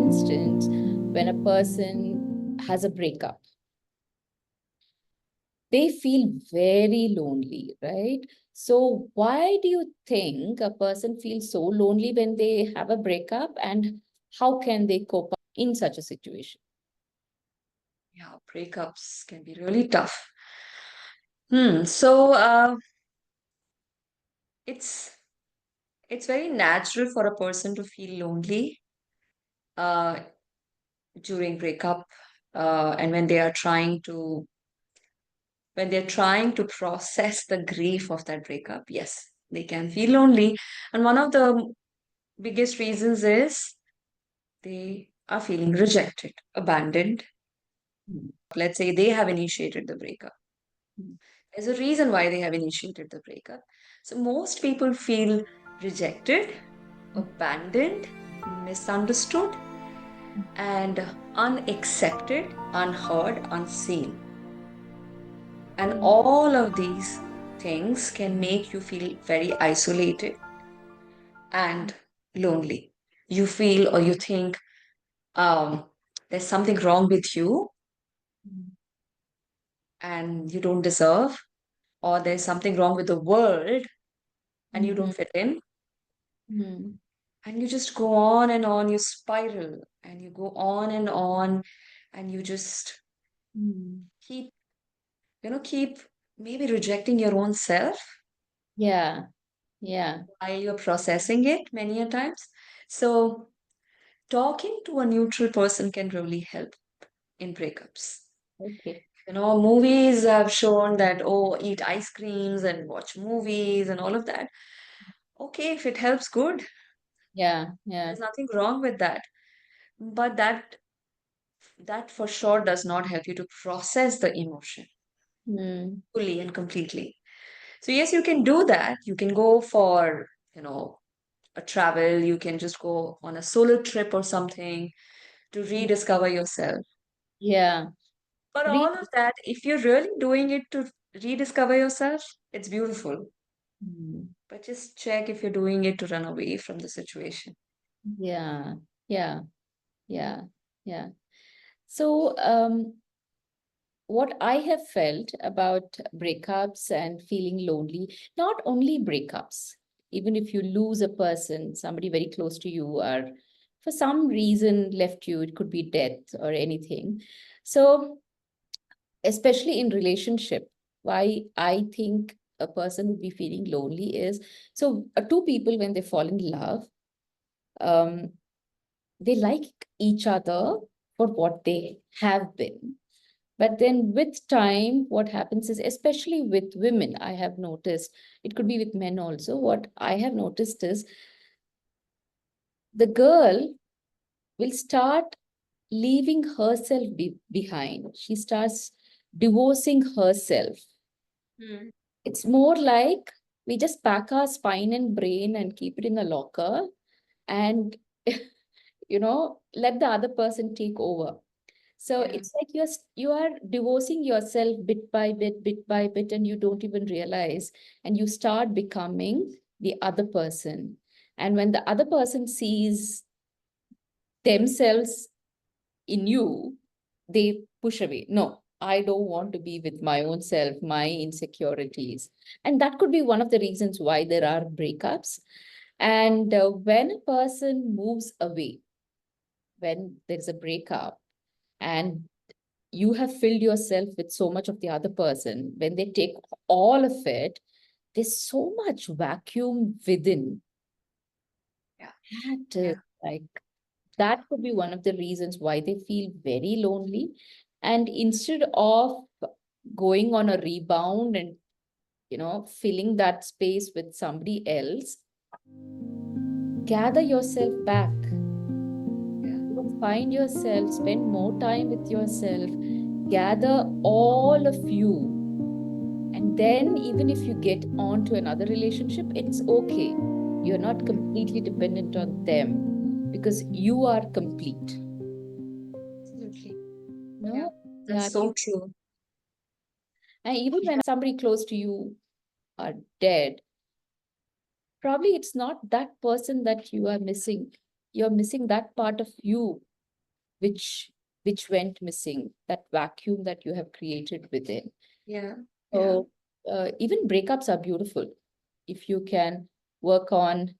instance, when a person has a breakup, they feel very lonely, right? So why do you think a person feels so lonely when they have a breakup, and how can they cope up in such a situation? Yeah, breakups can be really tough. So it's it's very natural for a person to feel lonely uh, during breakup, and when they're trying to process the grief of that breakup. Yes, they can feel lonely, and one of the biggest reasons is they are feeling rejected, abandoned. Mm. Let's say they have initiated the breakup. Mm. There's a reason why they have initiated the breakup. So most people feel rejected, abandoned, misunderstood, and unaccepted, unheard, unseen. And all of these things can make you feel very isolated and lonely. You feel or you think um, there's something wrong with you and you don't deserve, or there's something wrong with the world and you Mhm. don't fit in. Mhm. And you just go on and on, you spiral and you go on, and you just Mhm. keep, keep maybe rejecting your own self Yeah, yeah. while you're processing it many a times. So, talking to a neutral person can really help in breakups. Okay. Movies have shown that, oh, eat ice creams and watch movies and all of that. Okay, if it helps, good. Yeah, yeah. There's nothing wrong with that. But that for sure does not help you to process the emotion Mm. fully and completely. So yes, you can do that. You can go for, a travel. You can just go on a solo trip or something to rediscover yourself. Yeah. But Re- all of that, if you're really doing it to rediscover yourself, it's beautiful. Mm. But just check if you're doing it to run away from the situation. Yeah, yeah, yeah, yeah. So, what I have felt about breakups and feeling lonely, not only breakups, even if you lose a person, somebody very close to you, or for some reason left you, it could be death or anything. So, especially in relationship, why I think a person would be feeling lonely is, so two people, when they fall in love, um, they like each other for what they have been. But then with time, what happens is, especially with women, I have noticed, it could be with men also, what I have noticed is the girl will start leaving herself behind. She starts divorcing herself. Hmm. It's more like we just pack our spine and brain and keep it in a locker and, let the other person take over. So Yeah. it's like you are divorcing yourself bit by bit, and you don't even realize, and you start becoming the other person. And when the other person sees themselves in you, they push away. No, I don't want to be with my own self, my insecurities. And that could be one of the reasons why there are breakups. And when a person moves away, when there's a breakup, and you have filled yourself with so much of the other person, when they take all of it, there's so much vacuum within. Yeah. That Yeah. like that could be one of the reasons why they feel very lonely. And instead of going on a rebound and filling that space with somebody else, gather yourself back. Yeah. Find yourself, spend more time with yourself, gather all of you. And then, even if you get on to another relationship, it's okay. You're not completely dependent on them because you are complete. Absolutely. Yeah. No? That's Yeah. so true. And even when somebody close to you are dead, probably it's not that person that you are missing. You're missing that part of you. which went missing, that vacuum that you have created within. Yeah. Yeah. So even breakups are beautiful if you can work on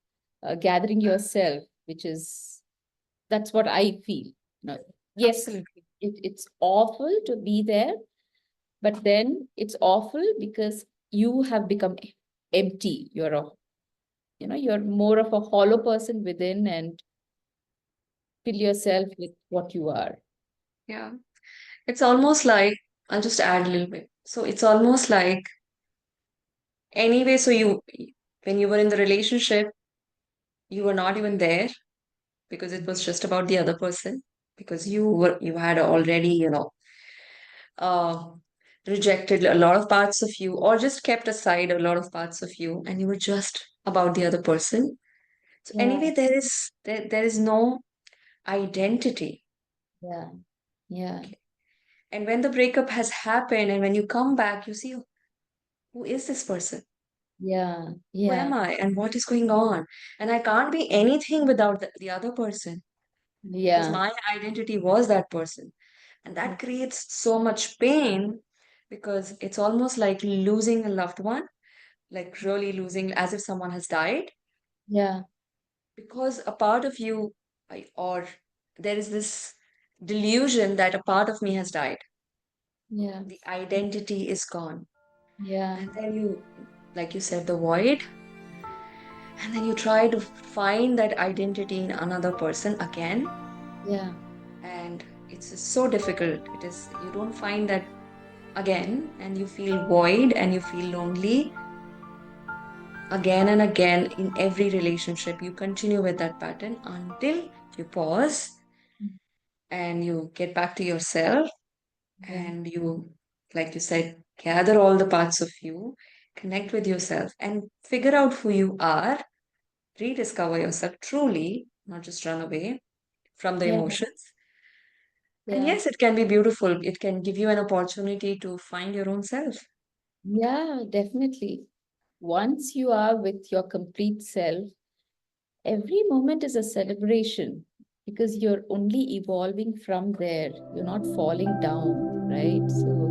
gathering yourself, which is, that's what I feel. No, yes, Absolutely. it's awful to be there, but then it's awful because you have become empty. You're a, you're more of a hollow person within, and fill yourself with what you are. Yeah. It's almost like, I'll just add a little bit. So it's almost like, anyway, so when you were in the relationship, you were not even there because it was just about the other person, because you had already, uh, rejected a lot of parts of you, or just kept aside a lot of parts of you, and you were just about the other person. So Yeah, anyway, there is no identity. yeah, yeah, Okay. And when the breakup has happened, and when you come back, you see, who is this person? yeah, Who am yeah, I? And what is going on? And I can't be anything without the other person, because yeah, my identity was that person. And that creates so much pain, because it's almost like losing a loved one, like really losing, as if someone has died, yeah, because a part of you, or there is this delusion that a part of me has died. yeah, The identity is gone. yeah, And then you, like you said, the void, and then you try to find that identity in another person again. yeah, And it's so difficult. It is, you don't find that again, and you feel void and you feel lonely again and again. In every relationship, you continue with that pattern until you pause and you get back to yourself, yeah, and you, like you said, gather all the parts of you, connect with yourself, and figure out who you are, rediscover yourself truly, not just run away from the yeah, emotions. And yeah, yes, it can be beautiful. It can give you an opportunity to find your own self. yeah, definitely. Once you are with your complete self, every moment is a celebration because you're only evolving from there. You're not falling down, right? So